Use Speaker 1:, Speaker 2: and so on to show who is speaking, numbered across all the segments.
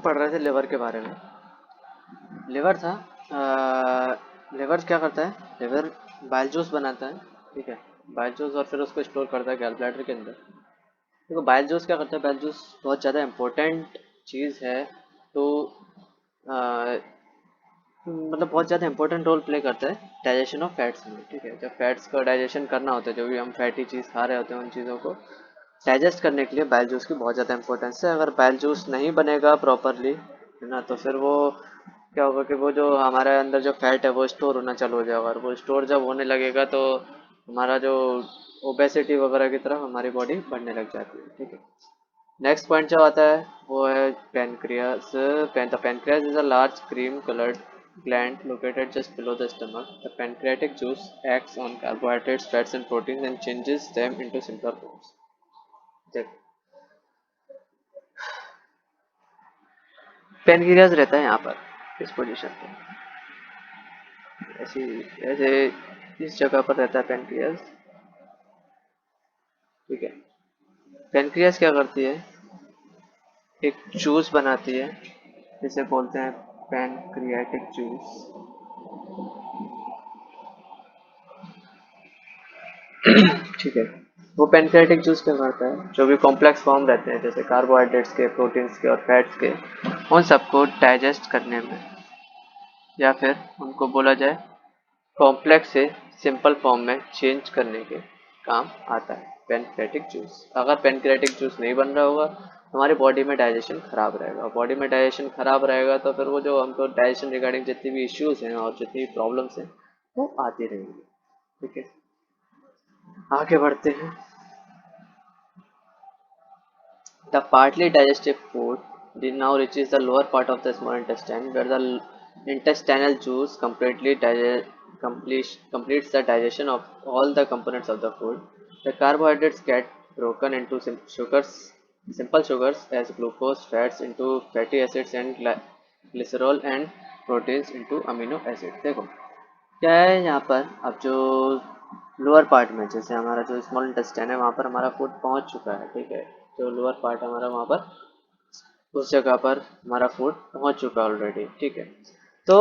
Speaker 1: पढ़ रहे थे लिवर के बारे में। लिवर था, लिवर क्या करता है, लिवर बाइल जूस बनाता है, ठीक है, बाइल जूस, और फिर उसको स्टोर करता है गैल ब्लैडर के अंदर। देखो बाइल जूस क्या करता है, बाइल जूस बहुत ज़्यादा इम्पोर्टेंट चीज़ है। तो मतलब बहुत ज़्यादा इंपॉर्टेंट रोल प्ले करता है डाइजेशन ऑफ फैट्स में, ठीक है। जब फैट्स का डाइजेशन करना होता है, जो भी हम फैटी चीज़ खा रहे होते हैं उन चीज़ों को डाइजेस्ट करने के लिए बाइल जूस की बहुत ज़्यादा इंपॉर्टेंस है। अगर बाइल जूस नहीं बनेगा प्रॉपरली, है ना, तो फिर वो क्या होगा कि वो जो हमारे अंदर जो फैट है वो स्टोर होना चालू हो जाएगा, और वो स्टोर जब होने लगेगा तो हमारा जो ओबेसिटी वगैरह की तरफ हमारी बॉडी बढ़ने लग जाती है, ठीक है। नेक्स्ट पॉइंट जो आता है वो है pancreas. The pancreas is a large cream coloured gland located just below the stomach. The pancreatic juice acts on carbohydrates, fats, and proteins and changes them into simpler forms. देखो pancreas रहता है यहाँ पर इस पोजीशन पे, ऐसी ऐसे इस जगह पर रहता है पेनक्रियास, ठीक है। पेनक्रियास क्या करती है, एक जूस बनाती है जिसे बोलते हैं पैनक्रियाटिक जूस, ठीक है। वो पैनक्रियाटिक जूस क्या करता है, जो भी कॉम्प्लेक्स फॉर्म रहते हैं जैसे कार्बोहाइड्रेट्स के, प्रोटीन्स के और फैट्स के, उन सबको डाइजेस्ट करने में, या फिर उनको बोला जाए कॉम्प्लेक्स से सिंपल फॉर्म में चेंज करने के काम आता है पैनक्रियाटिक जूस। अगर पैनक्रियाटिक जूस नहीं बन रहा होगा हमारी बॉडी में डाइजेशन खराब रहेगा, बॉडी में डाइजेशन खराब रहेगा तो फिर वो जो हमको डाइजेशन रिगार्डिंग जितनी भी इश्यूज हैं और जितनी भी प्रॉब्लम्स हैं वो आती रहेंगी, ठीक है। आगे बढ़ते हैं। The partly digestive food now reaches the lower part of the small intestine, where the intestinal juice completes the digestion of all the components of the food. The carbohydrates get broken into simple sugars as glucose, fats into fatty acids, and glycerol, and proteins into amino acids. देखो क्या है यहाँ पर, अब जो lower part में जैसे हमारा जो स्मॉल इंटेस्टाइन है वहाँ पर हमारा फूड पहुँच चुका है, ठीक है। जो लोअर पार्ट हमारा वहाँ पर उस जगह पर हमारा फूड पहुँच चुका है ऑलरेडी, ठीक है। तो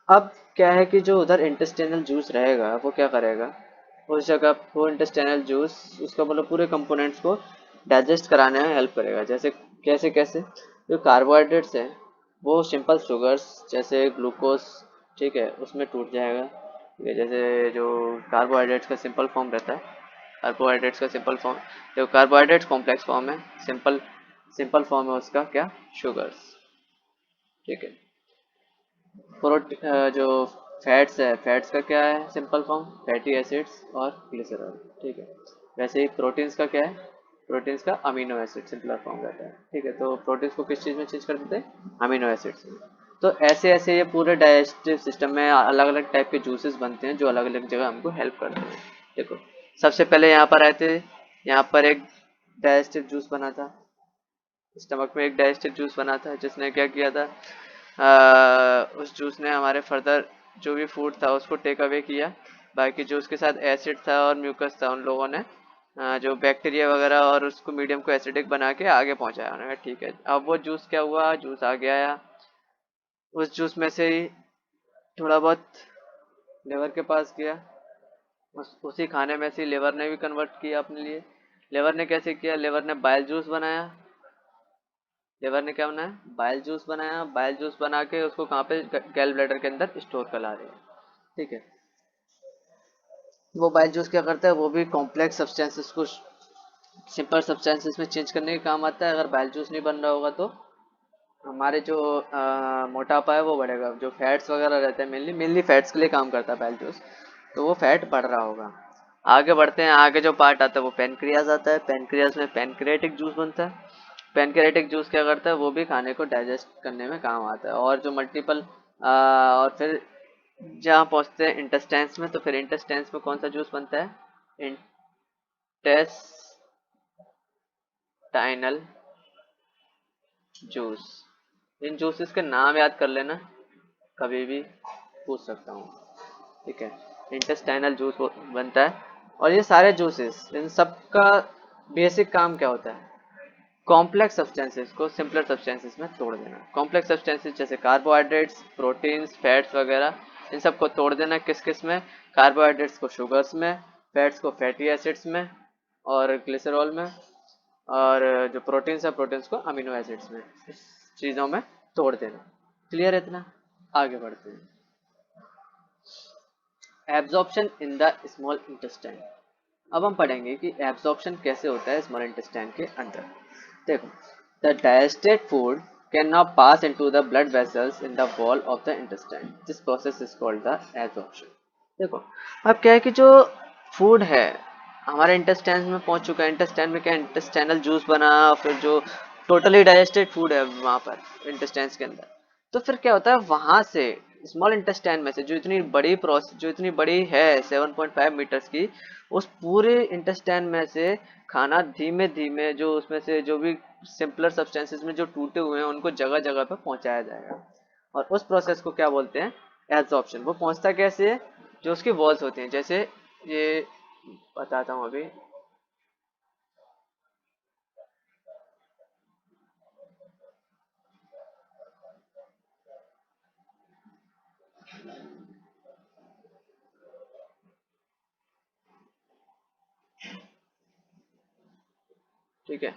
Speaker 1: अब क्या है कि जो उधर इंटेस्टाइनल जूस रहेगा वो क्या करेगा, उस जगह वो इंटेस्टाइनल जूस उसका मतलब पूरे कंपोनेंट्स को डाइजेस्ट कराने में हेल्प करेगा। जैसे कैसे कैसे, जो कार्बोहाइड्रेट्स है वो सिंपल शुगर्स जैसे ग्लूकोज, ठीक है, उसमें टूट जाएगा, ठीक है। जैसे जो कार्बोहाइड्रेट्स का सिंपल फॉर्म रहता है, कार्बोहाइड्रेट्स का सिंपल फॉर्म, जो कार्बोहाइड्रेट्स कॉम्प्लेक्स फॉर्म है, सिंपल सिंपल फॉर्म है उसका क्या, शुगर्स, ठीक है। जो फैट्स है, फैट्स का क्या है सिंपल फॉर्म, फैटी एसिड्स और ग्लिसरॉल, ठीक है। वैसे ही प्रोटीन्स का क्या है, प्रोटीन्स का अमीनो एसिड सिंपलर फॉर्म रहता है, ठीक है। तो प्रोटीन्स को किस चीज़ में चेंज कर देते हैं, अमीनो एसिड्स में। तो ऐसे ऐसे ये पूरे डाइजेस्टिव सिस्टम में अलग अलग टाइप के जूसेस बनते हैं जो अलग अलग जगह हमको हेल्प करते हैं। देखो सबसे पहले यहाँ पर आए थे, यहाँ पर एक डाइजेस्टिव जूस बना था, स्टमक में एक डाइजेस्टिव जूस बना था जिसने क्या किया था, उस जूस ने हमारे फर्दर जो भी फूड था उसको टेक अवे किया। बाकी जो उसके साथ एसिड था और म्यूकस था उन लोगों ने जो बैक्टीरिया वगैरह और उसको मीडियम को एसिडिक बना के आगे पहुंचाया, उन्होंने कहा ठीक है। अब वो जूस क्या हुआ, जूस आगे आया, उस जूस में से ही थोड़ा बहुत लेवर के पास गया, उसी खाने में से लेवर ने भी कन्वर्ट किया अपने लिए। लेवर ने कैसे किया, लेवर ने बाइल जूस बनाया, लेवर ने क्या बनाया, बाइल जूस बनाया, बाइल जूस बना के उसको कहाँ पे, गैल ब्लैडर के अंदर स्टोर करा रहे हैं, ठीक है। वो बाइल जूस क्या करता है, वो भी कॉम्प्लेक्स सब्सटेंसेस को सिंपल सब्सटेंसेस में चेंज करने के काम आता है। अगर बाइल जूस नहीं बन रहा होगा तो हमारे जो मोटापा है वो बढ़ेगा, जो फैट्स वगैरह रहते हैं मेनली मेनली फैट्स के लिए काम करता है बाइल जूस, तो वो फैट बढ़ रहा होगा। आगे बढ़ते हैं, आगे जो पार्ट आता है वो पेनक्रियाज आता है, पेनक्रियाज में पेनक्रियाटिक जूस बनता है। पेनक्रियाटिक जूस क्या करता है, वो भी खाने को डाइजेस्ट करने में काम आता है। और जो मल्टीपल और फिर जहाँ पहुँचते हैं इंटेस्टाइन्स में, तो फिर इंटेस्टाइन्स में कौन सा जूस बनता है, इंटेस्टाइनल जूस। इन जूसेस के नाम याद कर लेना, कभी भी पूछ सकता हूँ, ठीक है। इंटेस्टाइनल जूस बनता है। और ये सारे जूसेस इन सब का बेसिक काम क्या होता है, कॉम्प्लेक्स सब्सटेंसेस को सिंपलर सब्सटेंसेस में तोड़ देना। कॉम्प्लेक्स सब्सटेंसेस जैसे कार्बोहाइड्रेट्स, प्रोटीन्स, फैट्स वगैरह, इन सबको तोड़ देना किस किस में? कार्बोहाइड्रेट्स को शुगर्स में, फैट्स को फैटी एसिड्स में और ग्लिसरॉल में, और जो प्रोटीन्स है प्रोटीन्स को अमीनो एसिड्स में, इस चीज़ों में तोड़ देना। क्लियर है इतना? आगे बढ़ते हैं। Absorption in the small intestine. अब हम पढ़ेंगे कि एब्जॉर्प्शन कैसे होता है स्मॉल इंटेस्टाइन के अंदर। देखो, the digested food can not pass into the blood vessels in the wall of the intestine. This process is called the absorption. देखो, अब क्या है कि जो फूड है हमारे इंटेस्टाइन में पहुंच चुका है। इंटेस्टाइन में क्या, इंटेस्टाइनल जूस बना, फिर जो टोटली डाइजेस्टेड फूड है वहां पर इंटेस्टाइन के अंदर, तो फिर क्या होता है वहां से स्मॉल इंटेस्टाइन में से जो इतनी बड़ी प्रोसेस, जो इतनी बड़ी है 7.5 मीटर्स की, उस पूरे इंटेस्टाइन में से खाना धीमे धीमे जो उसमें से जो भी सिंपलर सब्सटेंसेस में जो टूटे हुए हैं उनको जगह जगह पर पहुंचाया जाएगा। और उस प्रोसेस को क्या बोलते हैं? एब्जॉर्प्शन। वो पहुंचता कैसे है? जो उसकी वॉल्स होती हैं, जैसे ये बताता हूँ अभी। ठीक है,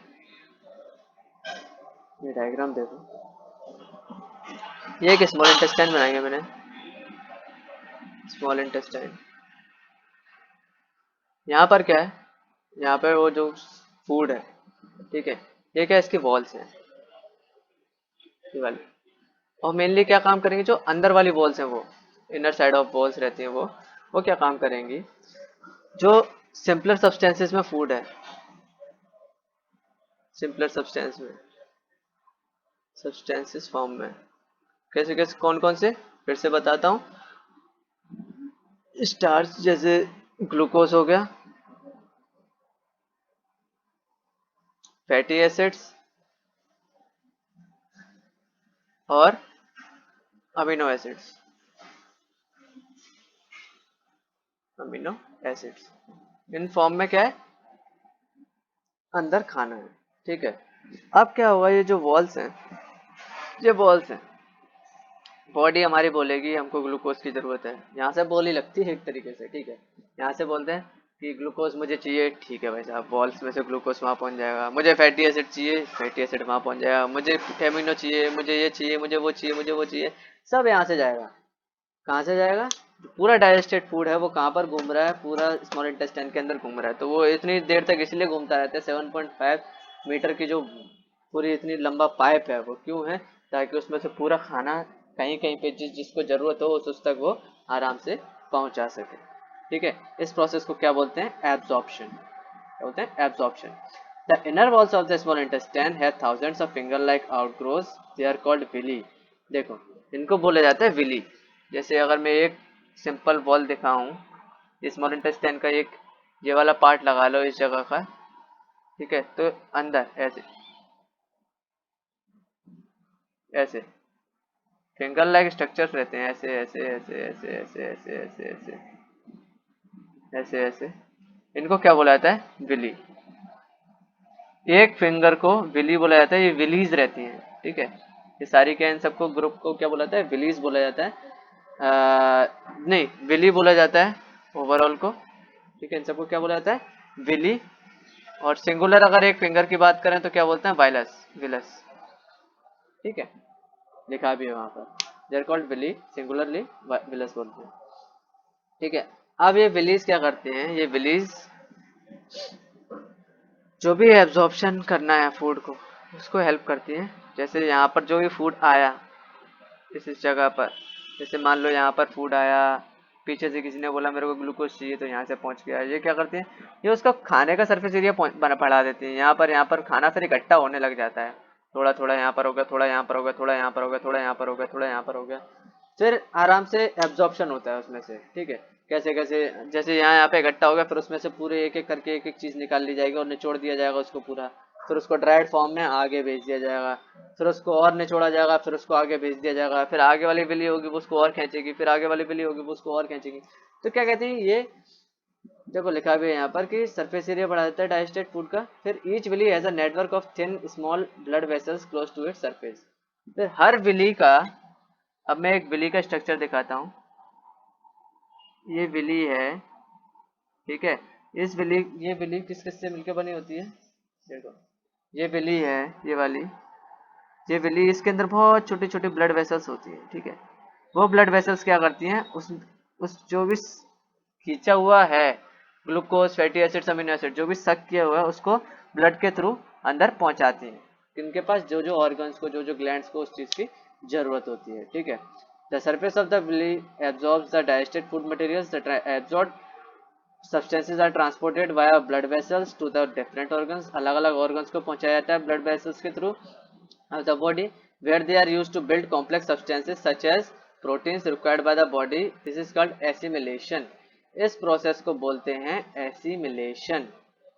Speaker 1: ये डायग्राम देखो, ये एक स्मॉल इंटेस्टाइन बनाएंगे मैंने। स्मॉल इंटेस्टाइन, यहाँ पर क्या है? यहाँ पर वो जो फूड है, ठीक है, ये क्या इसकी वॉल्स हैं, ये वाली। और मेनली क्या काम करेंगे? जो अंदर वाली वॉल्स हैं, वो इनर साइड ऑफ वॉल्स रहती हैं, वो क्या काम करेंगी? जो सिंपलर सब्सटेंसेस में फूड है, सिंपलर सब्सटेंसेस फॉर्म में, कैसे कैसे, कौन कौन से, फिर से बताता हूँ। स्टार्च जैसे ग्लूकोज हो गया, फैटी एसिड्स और amino acids, amino acids in form में क्या है? अंदर खाना है। ठीक है, अब क्या होगा? ये जो वॉल्स हैं, ये वॉल्स हैं, बॉडी हमारी बोलेगी हमको ग्लूकोज की जरूरत है, यहाँ से बोली लगती है एक तरीके से। ठीक है, यहाँ से बोलते हैं कि ग्लूकोज मुझे चाहिए, ठीक है भाई साहब, वॉल्स में से ग्लूकोज वहाँ पहुँच जाएगा। मुझे फैटी एसिड चाहिए, फैटी एसिड वहाँ पहुँच जाएगा। मुझे एमिनो चाहिए, मुझे ये चाहिए, मुझे वो चाहिए, मुझे वो चाहिए, सब यहाँ से जाएगा। कहाँ से जाएगा? जो पूरा डाइजेस्टेड फूड है वो कहाँ पर घूम रहा है? पूरा स्मॉल इंटेस्टाइन के अंदर घूम रहा है। तो वो इतनी देर तक इसलिए घूमता रहता है, 7.5 मीटर की जो पूरी इतनी लंबा पाइप है वो क्यों है? ताकि उसमें से पूरा खाना कहीं कहीं पे जिसको जरूरत हो उस तक वो आराम से पहुंचा सके। ठीक है, इस प्रोसेस को क्या बोलते हैं? एब्जॉर्प्शन। क्या बोलते हैं? Absorption. The inner walls of the small intestine have thousands of finger like outgrowths, they are called villi. देखो, इनको बोला जाता है विली। जैसे अगर मैं एक सिंपल वॉल दिखाऊं, स्मॉल इंटेस्टाइन का एक ये वाला पार्ट लगा लो इस जगह का, ठीक है, तो अंदर ऐसे ऐसे फिंगर लाइक स्ट्रक्चर्स रहते हैं, ऐसे ऐसे ऐसे ऐसे ऐसे ऐसे ऐसे ऐसे ऐसे ऐसे। इनको क्या बोला जाता है? विली। एक फिंगर को विली बोला जाता है, ये विलीज रहती हैं। ठीक है, ये सारी क्या, इन सबको ग्रुप को क्या बोला जाता है? विलीज बोला जाता है। नहीं, विली बोला जाता है ओवरऑल को। ठीक है, इन सबको क्या बोला जाता है? विली। और सिंगुलर अगर एक फिंगर की बात करें तो क्या बोलते हैं? वाइलस, विलस। ठीक है, लिखा भी है वहां पर, there called Willie, singularly villous बोलते हैं। ठीक है, अब ये विलीज क्या करते हैं? ये विलीज जो भी एब्जॉर्प्शन करना है फूड को, उसको हेल्प करती है। जैसे यहाँ पर जो भी फूड आया इस जगह पर, जैसे मान लो यहाँ पर फूड आया, पीछे से किसी ने बोला मेरे को ग्लूकोज चाहिए, तो यहाँ से पहुँच गया। ये क्या करते हैं? ये उसका खाने का सरफेस एरिया बढ़ा देती है। यहाँ पर खाना फिर इकट्ठा होने लग जाता है। थोड़ा थोड़ा यहाँ पर हो गया, थोड़ा यहाँ पर हो गया, थोड़ा यहाँ पर हो गया, थोड़ा यहाँ पर हो गया, थोड़ा यहाँ पर हो गया, फिर आराम से एब्जॉर्प्शन होता है उसमें से। ठीक है, कैसे कैसे, जैसे यहाँ पे इकट्ठा हो गया, फिर उसमें से पूरे एक एक करके एक एक चीज निकाल ली जाएगी और निचोड़ दिया जाएगा उसको पूरा। फिर उसको ड्राइड फॉर्म में आगे भेज दिया जाएगा, फिर उसको और निचोड़ा जाएगा, फिर उसको आगे भेज दिया जाएगा, फिर आगे वाली बिल्ली होगी वो उसको और खींचेगी, फिर आगे वाली बिल्ली होगी वो उसको और खींचेगी। तो क्या कहते हैं, ये देखो लिखा भी है यहाँ पर कि सरफेस एरिया बढ़ा देता है डाइजेस्टेड फूड का। फिर each villi has a network of thin small blood vessels close to its surface. फिर हर विली का, अब मैं एक विली का स्ट्रक्चर दिखाता हूँ। ये विली है, ठीक है। इस विली, ये विली किस किस से मिलकर बनी होती है? देखो ये विली है, ये वाली, ये विली, इसके अंदर बहुत छोटी छोटी ब्लड वेसल्स होती है, ठीक है। वो ब्लड वेसल्स क्या करती हैं, उस जो भी खींचा हुआ है glucose, fatty acids, amino acid, जो भी सक किया हुआ है उसको ब्लड के थ्रू अंदर पहुंचाती हैं इनके पास, जो जो ऑर्गन्स को, जो जो ग्लैंड्स को उस चीज की जरूरत होती है, ठीक है। The surface of the villi absorbs the digested food materials, the absorb substances are transported via blood vessels to the different organs, अलग अलग organs को पहुंचाया जाता है blood vessels के through of the body, where they are used to build complex substances such as proteins required by the body. This is called assimilation. इस process को बोलते हैं assimilation.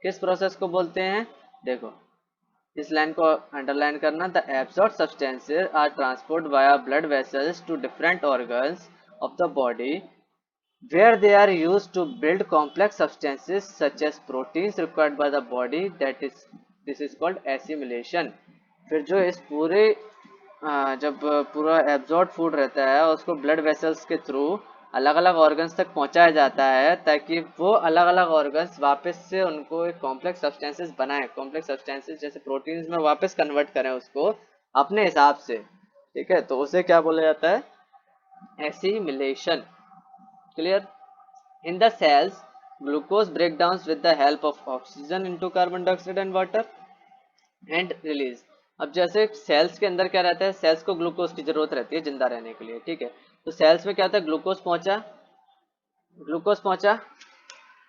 Speaker 1: किस प्रोसेस को बोलते हैं? देखो इस लाइन को अंडरलाइन करना। The absorb substances are transport via blood vessels to different organs of the body, where they are used to build complex substances such as proteins required by the body, that is this is called assimilation. फिर जो इस पूरे जब पूरा absorb food रहता है उसको blood vessels के थ्रू अलग अलग ऑर्गन्स तक पहुंचाया जाता है ताकि वो अलग अलग ऑर्गन्स वापस से उनको एक कॉम्प्लेक्स सब्सटेंसेस बनाए, कॉम्प्लेक्स सब्सटेंसेस जैसे प्रोटीन्स में वापस कन्वर्ट करें उसको अपने हिसाब से, ठीक है। तो उसे क्या बोला जाता है? Assimilation. Clear? In the cells, glucose breakdowns with the help of oxygen into carbon dioxide and water and release. अब जैसे सेल्स के अंदर क्या रहता है, सेल्स को ग्लूकोज की जरूरत रहती है जिंदा रहने के लिए, ठीक है। तो सेल्स में क्या होता है, ग्लूकोज पहुंचा, ग्लूकोज पहुंचा,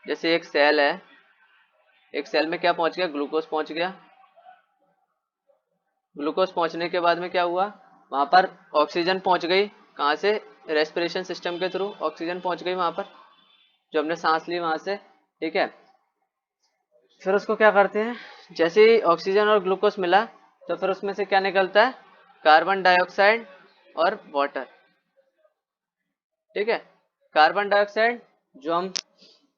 Speaker 1: जैसे एक सेल है, एक सेल में क्या पहुंच गया, ग्लूकोज पहुंच गया। ग्लूकोज पहुंचने के बाद में क्या हुआ, वहां पर ऑक्सीजन पहुंच गई, कहाँ से, रेस्पिरेशन सिस्टम के थ्रू ऑक्सीजन पहुंच गई वहां पर, जो हमने सांस ली वहां से, ठीक है। फिर उसको क्या करते हैं, जैसे ही ऑक्सीजन और ग्लूकोज मिला तो फिर उसमें से क्या निकलता है, कार्बन डाइऑक्साइड और वाटर, ठीक है। कार्बन डाइऑक्साइड जो हम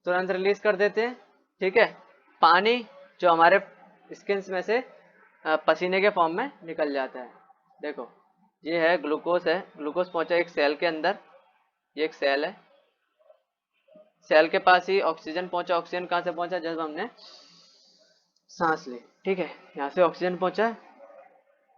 Speaker 1: तुरंत रिलीज कर देते हैं, ठीक है। पानी जो हमारे स्किन में से पसीने के फॉर्म में निकल जाता है। देखो ये है ग्लूकोज, है ग्लूकोज पहुंचा एक सेल के अंदर, ये एक सेल है, सेल के पास ही ऑक्सीजन पहुंचा। ऑक्सीजन कहाँ से पहुंचा, जब हमने सांस ली, ठीक है, यहाँ से ऑक्सीजन पहुंचा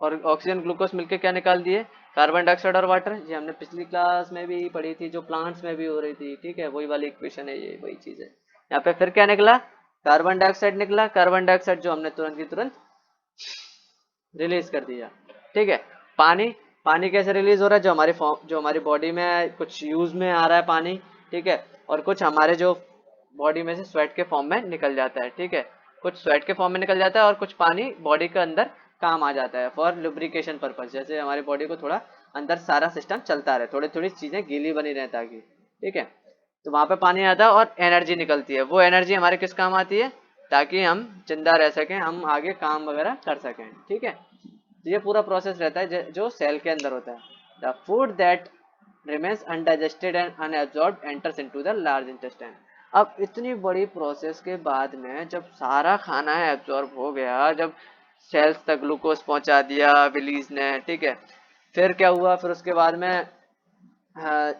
Speaker 1: और ऑक्सीजन ग्लूकोज मिलकर क्या निकाल दिए, कार्बन डाइऑक्साइड और वाटर। ये हमने पिछली क्लास में भी पढ़ी थी, जो प्लांट्स में भी हो रही थी, ठीक है, वही वाली इक्वेशन है, ये वही चीज है। यहाँ पे फिर क्या निकला, कार्बन डाइऑक्साइड निकला, कार्बन डाइऑक्साइड जो हमने तुरंत की तुरंत रिलीज कर दिया, ठीक है। पानी, पानी कैसे रिलीज हो रहा है, जो हमारी बॉडी में कुछ यूज में आ रहा है पानी, ठीक है, और कुछ हमारे जो बॉडी में से स्वेट के फॉर्म में निकल जाता है, ठीक है। कुछ स्वेट के फॉर्म में निकल जाता है और कुछ पानी बॉडी के अंदर काम आ जाता है फॉर लुब्रिकेशन पर्पज, जैसे हमारी बॉडी को थोड़ा अंदर सारा सिस्टम चलता रहे, थोड़ी थोड़ी चीजें गीली बनी रहे ताकि, ठीक है। तो वहां पे पानी आता है और एनर्जी निकलती है, वो एनर्जी हमारे किस काम आती है, ताकि हम जिंदा रह सकें, हम आगे काम वगैरह कर सकें, ठीक है। तो ये पूरा प्रोसेस रहता है जो सेल के अंदर होता है। The food that remains undigested and unabsorbed enters into the large intestine. अब इतनी बड़ी प्रोसेस के बाद में जब सारा खाना है एब्जॉर्ब हो गया, जब सेल्स तक ग्लूकोज पहुंचा दिया विलीज ने, ठीक है, फिर क्या हुआ, फिर उसके बाद में हाँ,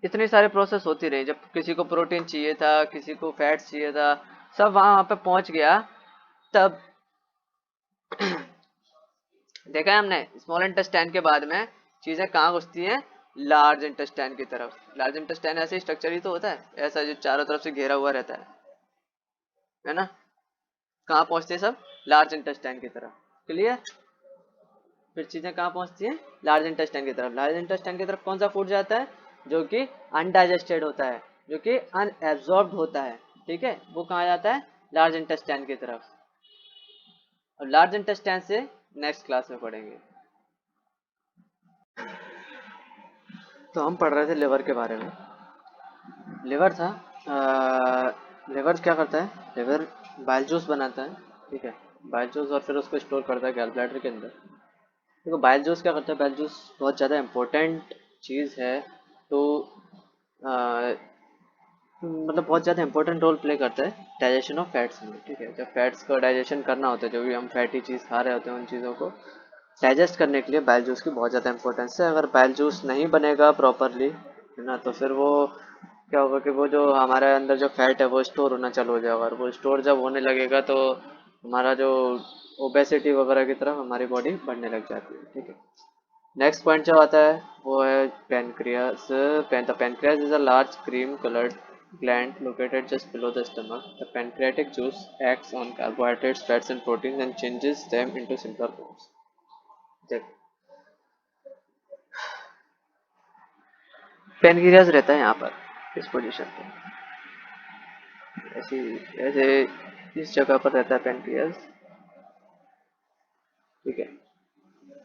Speaker 1: इतनी सारी प्रोसेस होती रही। जब किसी को प्रोटीन चाहिए था, किसी को फैट्स चाहिए था, सब वहां पे पहुंच गया। तब देखा है हमने स्मॉल इंटेस्टाइन के बाद में चीजें कहाँ घुसती हैं, लार्ज इंटेस्टाइन की तरफ। लार्ज इंटेस्टाइन ऐसे स्ट्रक्चर ही तो होता है, ऐसा जो चारों तरफ से घेरा हुआ रहता है ना। कहाँ पहुंचते हैं सब, लार्ज इंटेस्टाइन की तरफ। क्लियर? फिर चीजें कहाँ पहुंचती हैं, लार्ज इंटेस्टाइन की तरफ। लार्ज इंटेस्टाइन की तरफ कौन सा फूड जाता है, जो कि अनडाइजेस्टेड होता है, जो कि अनएब्जॉर्ब्ड होता है, ठीक है, वो कहाँ जाता है, लार्ज इंटेस्टाइन की तरफ। और लार्ज इंटेस्टाइन से नेक्स्ट क्लास में पढ़ेंगे। तो हम पढ़ रहे थे लिवर के बारे में। लिवर था, लिवर क्या करता है, लिवर बाइल जूस बनाता है, ठीक है, बाइल जूस, और फिर उसको स्टोर करता है गैल ब्लैडर के अंदर। देखो बाइल जूस क्या करता है, बाइल जूस बहुत ज़्यादा इम्पोर्टेंट चीज़ है। तो मतलब बहुत ज़्यादा इंपॉर्टेंट रोल प्ले करता है डाइजेशन ऑफ फैट्स में। ठीक है, जब फैट्स को डाइजेशन करना होता है, जो भी हम फैटी चीज़ खा रहे होते हैं उन चीज़ों को डाइजेस्ट करने के लिए बाइल जूस की बहुत ज़्यादा इंपॉर्टेंस है। अगर बाइल जूस नहीं बनेगा प्रॉपरली, है ना, तो फिर वो क्या होगा कि वो जो हमारे अंदर जो फैट है वो स्टोर होना चालू हो जाएगा, और वो स्टोर जब होने लगेगा तो हमारा जो ओबेसिटी वगैरह की तरफ हमारी बॉडी बढ़ने लग जाती है। ठीक है, नेक्स्ट पॉइंट जो आता है वो है pancreas. The pancreas is a large cream coloured gland located just below the stomach. The pancreatic juice acts on carbohydrates, fats, and proteins and changes them into simpler forms. देखो, pancreas रहता है यहाँ पर इस पोजीशन पे, ऐसी ऐसे इस जगह पर रहता है पेनक्रियास। ठीक है,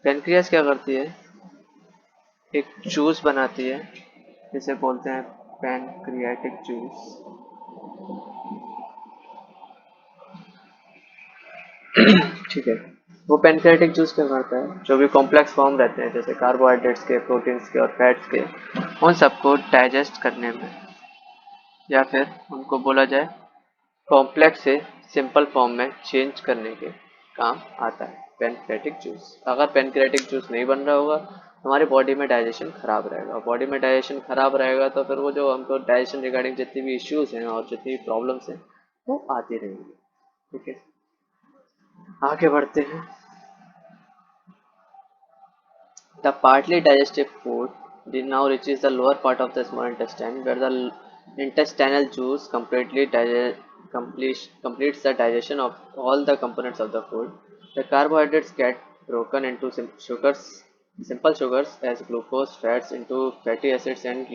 Speaker 1: पेनक्रियास क्या करती है, एक जूस बनाती है जिसे बोलते हैं पैनक्रियाटिक जूस। ठीक है, वो पैनक्रियाटिक जूस क्या करता है, जो भी कॉम्प्लेक्स फॉर्म रहते हैं जैसे कार्बोहाइड्रेट्स के, प्रोटीन्स के और फैट्स के, उन सबको डाइजेस्ट करने में, या फिर उनको बोला जाए कॉम्प्लेक्स से सिंपल फॉर्म में चेंज करने के काम आता है पैनक्रियाटिक जूस। अगर पैनक्रियाटिक जूस नहीं बन रहा होगा हमारी बॉडी में डाइजेशन खराब रहेगा, बॉडी में डाइजेशन खराब रहेगा तो फिर वो जो हमको डाइजेशन रिगार्डिंग जितनी भी इश्यूज हैं और जितनी भी प्रॉब्लम्स हैं वो आती रहेंगी। ठीक है, आगे बढ़ते हैं। The partly digested food now reaches the lower part of the small intestine, where the intestinal juice completes the digestion of all the components of the food. The carbohydrates get broken into simple sugars as glucose, fats into fatty acids, and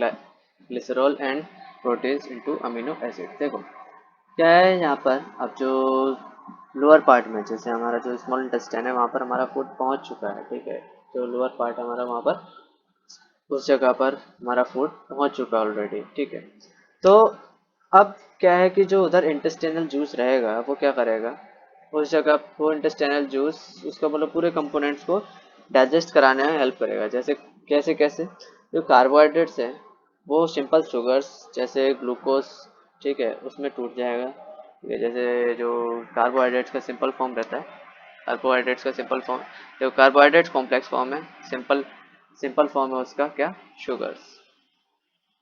Speaker 1: glycerol, and proteins into amino acids. देखो क्या है यहाँ पर, अब जो lower part में जैसे हमारा जो स्मॉल इंटेस्टाइन है वहाँ पर हमारा फूड पहुँच चुका है। ठीक है, जो लोअर पार्ट हमारा वहाँ पर उस जगह पर हमारा फूड पहुँच चुका है ऑलरेडी। ठीक है, तो अब क्या है कि जो उधर इंटेस्टाइनल जूस रहेगा वो क्या करेगा, उस जगह वो इंटेस्टाइनल जूस उसका मतलब पूरे कंपोनेंट्स को डाइजेस्ट कराने में हेल्प करेगा। जैसे कैसे कैसे, जो कार्बोहाइड्रेट्स है वो सिंपल शुगर्स जैसे ग्लूकोज, ठीक है, उसमें टूट जाएगा। ठीक है, जैसे जो कार्बोहाइड्रेट्स का सिंपल फॉर्म रहता है, कार्बोहाइड्रेट्स का सिंपल फॉर्म, जो कार्बोहाइड्रेट्स कॉम्प्लेक्स फॉर्म है, सिंपल सिंपल फॉर्म है उसका क्या, शुगर्स।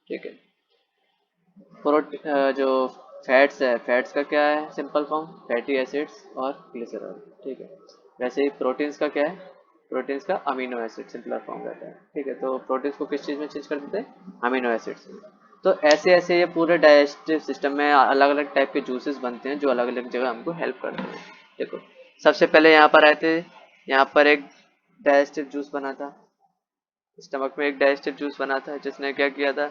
Speaker 1: ठीक है, जो फैट्स है, फैट्स का क्या है सिंपल फॉर्म, फैटी एसिड्स और ग्लिसरॉल। ठीक है, वैसे ही प्रोटीन्स का क्या है, प्रोटीन्स का अमीनो एसिड सिंपलर फॉर्म रहता है। ठीक है, तो प्रोटीन्स को किस चीज़ में चेंज कर देते हैं, अमीनो एसिड्स में। तो ऐसे ऐसे ये पूरे डाइजेस्टिव सिस्टम में अलग अलग टाइप के जूसेस बनते हैं जो अलग अलग जगह हमको हेल्प करते हैं। देखो, सबसे पहले यहाँ पर आए थे, यहाँ पर एक डाइजेस्टिव जूस बना था, स्टमक में एक डाइजेस्टिव जूस बना था जिसने क्या किया था,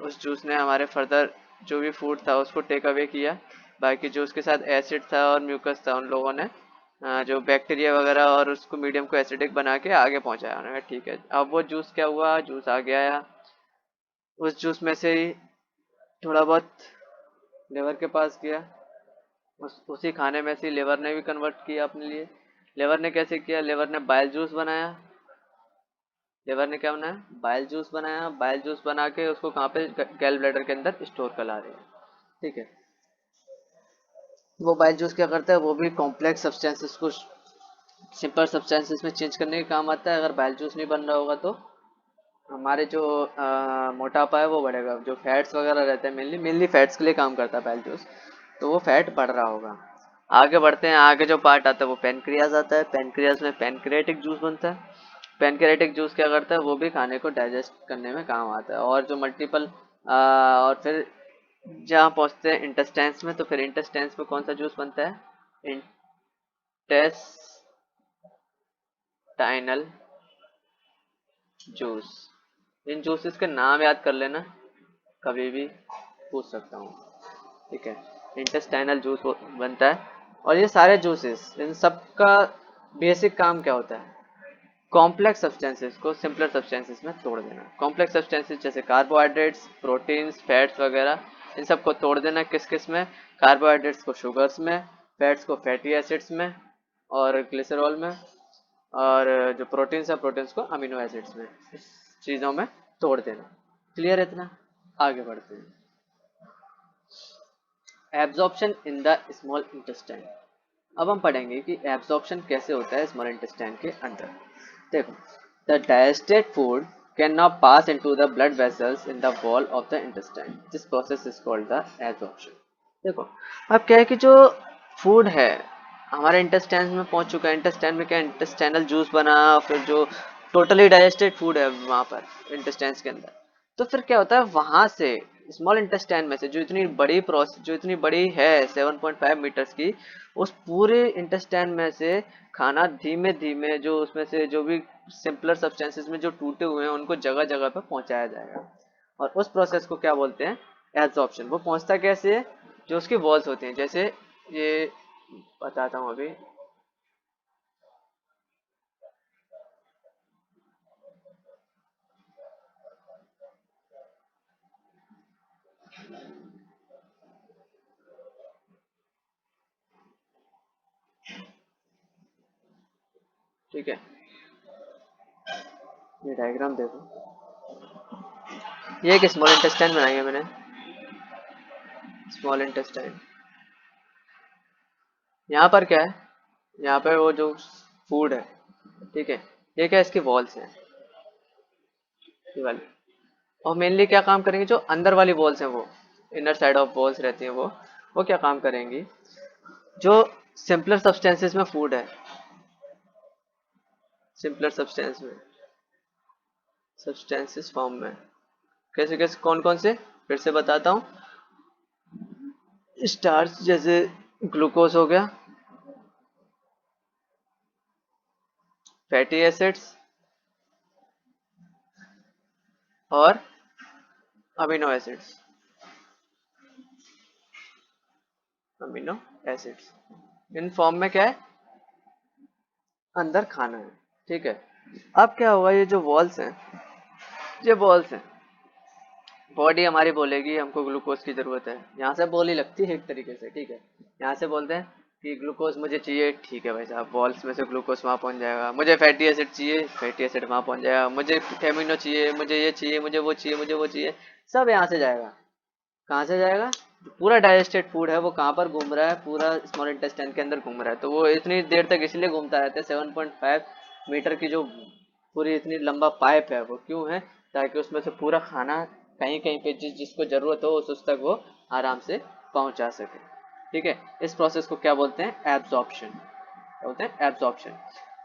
Speaker 1: उस जूस ने हमारे फर्दर जो भी फूड था उसको टेक अवे किया। बाकी जो उसके साथ एसिड था और म्यूकस था उन लोगों ने जो बैक्टीरिया वगैरह और उसको मीडियम को एसिडिक बना के आगे पहुंचाया उन्होंने। ठीक है, अब वो जूस क्या हुआ, जूस आ गया, उस जूस में से ही थोड़ा बहुत लेवर के पास गया, उसी खाने में से लेवर ने भी कन्वर्ट किया अपने लिए। लेवर ने कैसे किया, लेवर ने बाइल जूस बनाया, लेवर ने क्या बनाया, बाइल जूस बनाया, बाइल जूस बना के उसको कहाँ पे, गैल ब्लैडर के अंदर स्टोर करा रहे हैं। ठीक है, वो बाइल जूस क्या करता है, वो भी कॉम्प्लेक्स सब्सटेंसेस को सिंपल सब्सटेंसेस में चेंज करने के काम आता है। अगर बाइल जूस नहीं बन रहा होगा तो हमारे जो मोटापा है वो बढ़ेगा, जो फैट्स वगैरह रहते हैं मेनली मेनली फैट्स के लिए काम करता है बाइल जूस, तो वो फैट बढ़ रहा होगा। आगे बढ़ते हैं, आगे जो पार्ट आता है वो पेनक्रियाज आता है, पेनक्रियाज में पेनक्रियाटिक जूस बनता है। पेनक्रियाटिक जूस क्या करता है, वो भी खाने को डाइजेस्ट करने में काम आता है। और जो मल्टीपल और फिर जहाँ पहुँचते हैं इंटेस्टाइन्स में, तो फिर इंटेस्टाइन्स में कौन सा जूस बनता है, इंटेस्टाइनल जूस। इन जूसेस के नाम याद कर लेना, कभी भी पूछ सकता हूँ। ठीक है, इंटेस्टाइनल जूस बनता है। और ये सारे जूसेस, इन सब का बेसिक काम क्या होता है, कॉम्प्लेक्स सब्सटेंसेस को सिंपलर सब्सटेंसेस में तोड़ देना। कॉम्प्लेक्स सब्सटेंसेस जैसे कार्बोहाइड्रेट्स, प्रोटीन्स, फैट्स वगैरह, इन सब को तोड़ देना किस किस में, कार्बोहाइड्रेट्स को शुगर्स में, फैट्स को फैटी एसिड्स में और ग्लिसरॉल में, और जो प्रोटीन्स है प्रोटीन्स को अमीनो एसिड्स में, इस चीज़ों में तोड़ देना। क्लियर है इतना। आगे बढ़ते हैं। Absorption in the small intestine. अब हम पढ़ेंगे कि एब्जॉर्प्शन कैसे होता है स्मॉल इंटेस्टाइन के अंदर। देखो, the digested food can not pass into the blood vessels in the wall of the intestine, this process is called the absorption. देखो, अब क्या है कि जो फूड है हमारे इंटेस्टाइन में पहुंच चुका है, इंटेस्टाइन में क्या इंटेस्टाइनल जूस बना, फिर जो टोटली डाइजेस्टेड फूड है वहां पर इंटेस्टाइन के अंदर, तो फिर क्या होता है वहां से स्मॉल इंटेस्टाइन में से जो इतनी बड़ी प्रोसेस जो इतनी बड़ी है 7.5 मीटर्स की, उस पूरे इंटेस्टाइन में से खाना धीमे धीमे जो उसमें से जो भी सिंपलर सब्सटेंसेस में जो टूटे हुए हैं उनको जगह जगह पर पहुंचाया जाएगा, और उस प्रोसेस को क्या बोलते हैं, एब्जॉर्प्शन। वो पहुंचता कैसे है, जो उसकी वॉल्स होती हैं, जैसे ये बताता हूँ अभी। ठीक है, ये डायग्राम देखो, ये एक स्मॉल इंटेस्टाइन बनाई है मैंने, स्मॉल इंटेस्टाइन। यहाँ पर क्या है, यहाँ पर वो जो फूड है, ठीक है, ये क्या इसकी वॉल्स हैं, ये वाली। और मेनली क्या काम करेंगे, जो अंदर वाली वॉल्स हैं वो इनर साइड ऑफ वॉल्स रहती हैं, वो क्या काम करेंगी, जो सिंपलर सब्सटेंसेस में फूड है, सिंपलर सब्सटेंसेस फॉर्म में, कैसे कैसे कौन कौन से, फिर से बताता हूँ। स्टार्च जैसे ग्लूकोज हो गया, फैटी एसिड्स और amino acids, amino acids in form में क्या है, अंदर खाना है। ठीक है, अब क्या होगा, ये जो वॉल्स हैं, ये वॉल्स हैं, बॉडी हमारी बोलेगी हमको ग्लूकोज की जरूरत है, यहाँ से बोली लगती है एक तरीके से। ठीक है, यहाँ से बोलते हैं कि ग्लूकोज मुझे चाहिए, ठीक है भाई साहब, वॉल्स में से ग्लूकोज वहाँ पहुँच जाएगा। मुझे फैटी एसिड चाहिए, फैटी एसिड वहाँ पहुँच जाएगा। मुझे एमिनो चाहिए, मुझे ये चाहिए, मुझे वो चाहिए, मुझे वो चाहिए, सब यहाँ से जाएगा। कहाँ से जाएगा, पूरा डाइजेस्टेड फूड है वो कहाँ पर घूम रहा है, पूरा स्मॉल इंटेस्टाइन के अंदर घूम रहा है। तो वो इतनी देर तक इसलिए घूमता रहता है, 7.5 मीटर की जो पूरी इतनी लंबा पाइप है वो क्यों है, ताकि उसमें से पूरा खाना कहीं कहीं पे जिसको जरूरत हो उस तक वो आराम से पहुंचा सके। ठीक है, इस प्रोसेस को क्या बोलते हैं, एब्जॉर्प्शन, बोलते हैं absorption.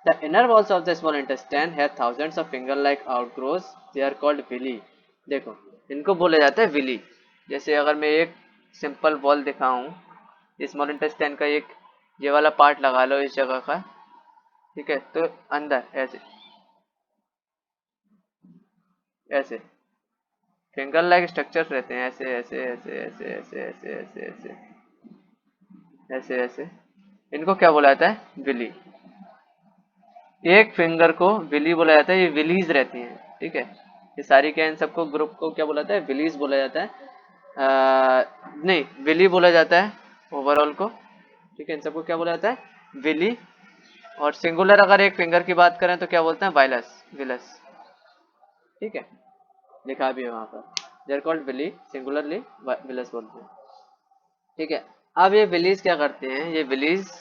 Speaker 1: The inner walls of the small intestine have thousands of finger like outgrowths, they are called villi. देखो, इनको बोला जाता है विली। जैसे अगर मैं एक सिंपल वॉल दिखाऊं, स्मॉल इंटेस्टाइन का एक ये वाला पार्ट लगा लो इस जगह का, ठीक है, तो अंदर ऐसे ऐसे फिंगर लाइक स्ट्रक्चर्स रहते हैं, ऐसे ऐसे ऐसे ऐसे ऐसे ऐसे ऐसे ऐसे ऐसे ऐसे, इनको क्या बोला जाता है, विली। एक फिंगर को विली बोला जाता है, ये विलीज रहती हैं। ठीक है, ये सारी क्या, इन सबको ग्रुप को क्या बोला जाता है, विलीज बोला जाता है। नहीं, विली बोला जाता है ओवरऑल को। ठीक है, इन सबको क्या बोला जाता है, विली। और सिंगुलर अगर एक फिंगर की बात करें तो क्या बोलते हैं, वाइलस, विलस। ठीक है, लिखा भी है वहां पर, there called Willie, singularly villous बोलते हैं। ठीक है, अब ये विलीज क्या करते हैं, ये विलीज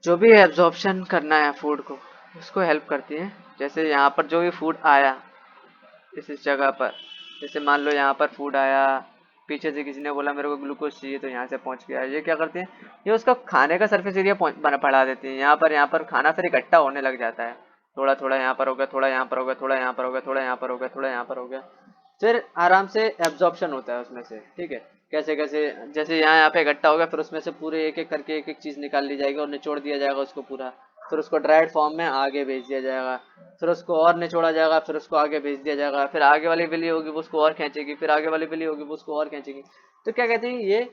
Speaker 1: जो भी एब्जॉर्प्शन करना है फूड को, उसको हेल्प करती है। जैसे यहाँ पर जो भी फूड आया इस जगह पर, जैसे मान लो यहाँ पर फूड आया, पीछे से किसी ने बोला मेरे को ग्लूकोज चाहिए, तो यहाँ से पहुँच गया, ये क्या करते हैं, ये उसका खाने का सरफेस एरिया बढ़ा देती है। यहाँ पर खाना फिर इकट्ठा होने लग जाता है, थोड़ा थोड़ा यहाँ पर हो गया, थोड़ा यहाँ पर हो गया, थोड़ा यहाँ पर हो गया, थोड़ा यहाँ पर हो गया, थोड़ा यहाँ पर हो गया, फिर आराम से एब्जॉर्प्शन होता है उसमें से। ठीक है, कैसे कैसे, जैसे यहाँ पे इकट्ठा हो गया, फिर उसमें से पूरे एक एक करके एक एक चीज निकाल ली जाएगी और निचोड़ दिया जाएगा उसको पूरा, फिर उसको ड्राइड फॉर्म में आगे भेज दिया जाएगा, फिर उसको और निचोड़ा जाएगा, फिर उसको आगे भेज दिया जाएगा, फिर आगे वाली बिल्ली होगी वो उसको और खींचेगी, फिर आगे वाली बिल्ली होगी वो उसको और खींचेगी। तो क्या कहते हैं ये,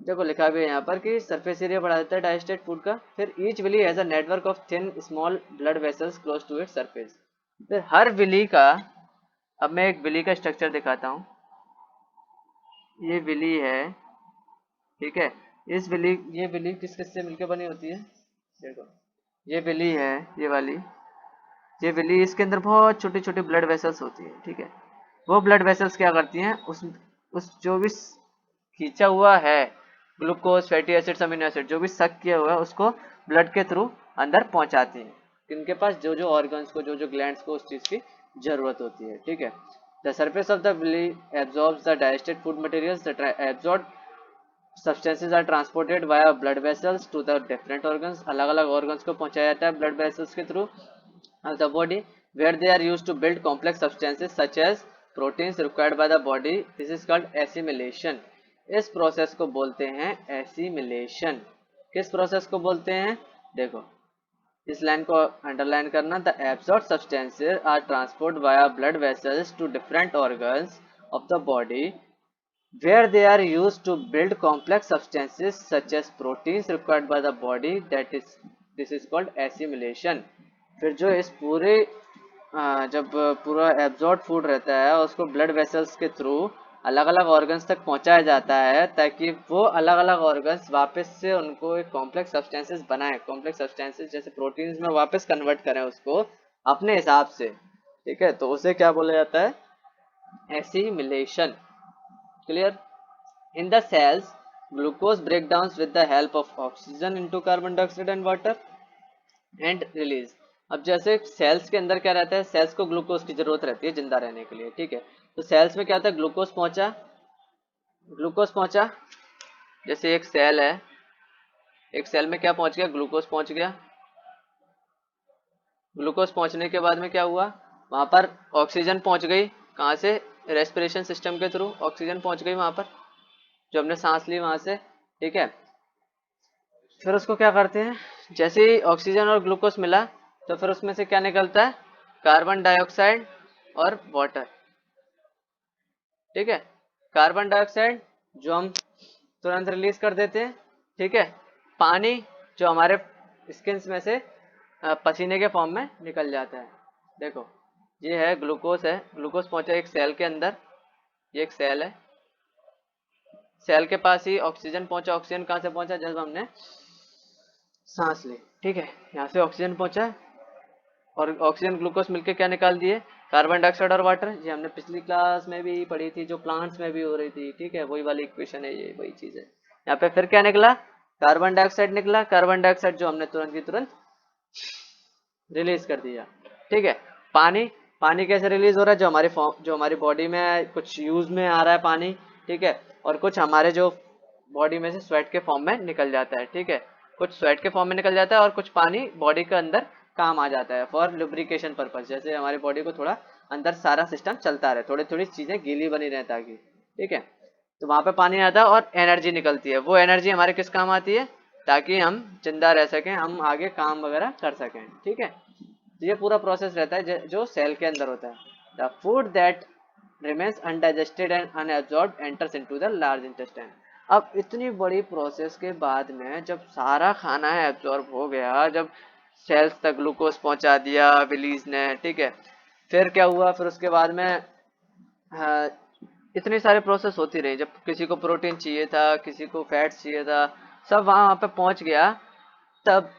Speaker 1: देखो लिखा भी है यहाँ पर कि सरफेस एरिया बढ़ा देता है डाइजेस्टेड फूड का। फिर each villi has a network of thin small blood vessels close to its surface. फिर हर विली का, अब मैं एक विली का स्ट्रक्चर दिखाता हूँ। ये विली है, ठीक है, इस विली, ये विली किस किस से मिलकर बनी होती है, देखो, ये विली है, ये वाली, ये विली, इसके अंदर बहुत छोटी छोटी ब्लड वेसल्स होती है। ठीक है, वो ब्लड वेसल्स क्या करती हैं, उस जो भी खींचा हुआ है glucose, fatty acids, amino acid, जो भी सक किया हुआ है उसको ब्लड के थ्रू अंदर पहुंचाती हैं इनके पास जो जो ऑर्गन्स को, जो जो ग्लैंड्स को उस चीज की जरूरत होती है। ठीक है, the surface of the villi absorbs the digested food materials, the absorb substances are transported via blood vessels to the different organs, अलग अलग organs को पहुंचाया जाता है blood vessels के through of the body, where they are used to build complex substances such as proteins required by the body. This is called assimilation. इस process को बोलते हैं assimilation. किस प्रोसेस को बोलते हैं, देखो इस लाइन को अंडरलाइन करना, the absorb substances are transport via blood vessels to different organs of the body where they are used to build complex substances such as proteins required by the body, that is this is called assimilation. फिर जो इस पूरे जब पूरा absorb food रहता है उसको blood vessels के थ्रू अलग अलग ऑर्गन्स तक पहुंचाया जाता है ताकि वो अलग अलग ऑर्गन्स वापस से उनको एक कॉम्प्लेक्स सब्सटेंसेस बनाए, कॉम्प्लेक्स सब्सटेंसेस जैसे प्रोटीन्स में वापस कन्वर्ट करें उसको अपने हिसाब से। ठीक है, तो उसे क्या बोला जाता है, assimilation. Clear? In the cells, glucose breakdowns with the help of oxygen into carbon dioxide and water and release. अब जैसे सेल्स के अंदर क्या रहता है, सेल्स को ग्लूकोज की जरूरत रहती है जिंदा रहने के लिए। ठीक है, तो सेल्स में क्या होता है, ग्लूकोज पहुंचा, जैसे एक सेल है, एक सेल में क्या पहुंच गया, ग्लूकोज पहुंच गया। ग्लूकोज पहुंचने के बाद में क्या हुआ, वहां पर ऑक्सीजन पहुंच गई, कहां से, रेस्पिरेशन सिस्टम के थ्रू ऑक्सीजन पहुंच गई वहां पर, जो हमने सांस ली वहां से। ठीक है, फिर उसको क्या करते हैं, जैसे ही ऑक्सीजन और ग्लूकोज मिला तो फिर उसमें से क्या निकलता है, कार्बन डाइऑक्साइड और वाटर। ठीक है, कार्बन डाइऑक्साइड जो हम तुरंत रिलीज कर देते हैं। ठीक है, पानी जो हमारे स्किन में से पसीने के फॉर्म में निकल जाता है। देखो ये है ग्लूकोज, है ग्लूकोज पहुंचा एक सेल के अंदर, ये एक सेल है, सेल के पास ही ऑक्सीजन पहुंचा। ऑक्सीजन कहां से पहुंचा, जब हमने सांस ली। ठीक है, यहाँ से ऑक्सीजन पहुंचा और ऑक्सीजन ग्लूकोज मिलके क्या निकाल दिए, कार्बन डाइऑक्साइड और वाटर। ये हमने पिछली क्लास में भी पढ़ी थी, जो प्लांट्स में भी हो रही थी। ठीक है, वही वाली इक्वेशन है, ये वही चीज है। यहाँ पे फिर क्या निकला, कार्बन डाइऑक्साइड निकला, कार्बन डाइऑक्साइड जो हमने तुरंत की तुरंत रिलीज कर दिया। ठीक है, पानी, पानी कैसे रिलीज हो रहा है, जो हमारी बॉडी में कुछ यूज में आ रहा है पानी। ठीक है, और कुछ हमारे जो बॉडी में से स्वेट के फॉर्म में निकल जाता है। ठीक है, कुछ स्वेट के फॉर्म में निकल जाता है और कुछ पानी बॉडी के अंदर काम आ जाता है फॉर लुब्रिकेशन पर्पज, जैसे हमारी बॉडी को थोड़ा अंदर सारा सिस्टम चलता रहे, थोड़ी थोड़ी चीजें गीली बनी रहे ताकि। ठीक है, तो वहां पे पानी आता है और एनर्जी निकलती है। वो एनर्जी हमारे किस काम आती है, ताकि हम जिंदा रह सकें, हम आगे काम वगैरह कर सकें। ठीक है, तो ये पूरा प्रोसेस रहता है जो सेल के अंदर होता है। The food that remains undigested and unabsorbed enters into the large intestine. अब इतनी बड़ी प्रोसेस के बाद में जब सारा खाना है एब्जॉर्ब हो गया, जब सेल्स तक ग्लूकोज पहुंचा दिया विलीज ने। ठीक है, फिर क्या हुआ, फिर उसके बाद में हाँ, इतनी सारी प्रोसेस होती रही। जब किसी को प्रोटीन चाहिए था, किसी को फैट्स चाहिए था, सब वहां पे पहुंच गया। तब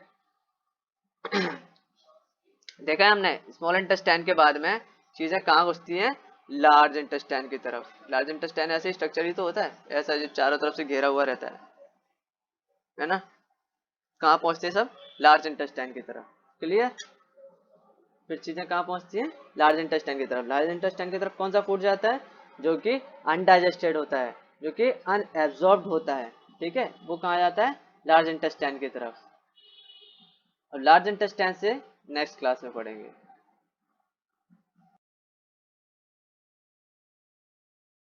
Speaker 1: देखा है हमने, स्मॉल इंटेस्टाइन के बाद में चीजें कहाँ घुसती हैं, लार्ज इंटेस्टाइन की तरफ। लार्ज इंटेस्टाइन ऐसे स्ट्रक्चर ही तो होता है, ऐसा जो चारों तरफ से घेरा हुआ रहता है ना। कहाँ पहुंचते हैं सब, लार्ज इंटेस्टाइन की तरफ। क्लियर, फिर चीजें कहाँ पहुंचती हैं, लार्ज इंटेस्टाइन की तरफ। लार्ज इंटेस्टाइन की तरफ कौन सा फूड जाता है, जो कि अनडाइजेस्टेड होता है, जो कि अनएब्जॉर्ब्ड होता है। ठीक है, वो कहाँ जाता है, लार्ज इंटेस्टाइन की तरफ। और लार्ज इंटेस्टाइन से नेक्स्ट क्लास में पढ़ेंगे।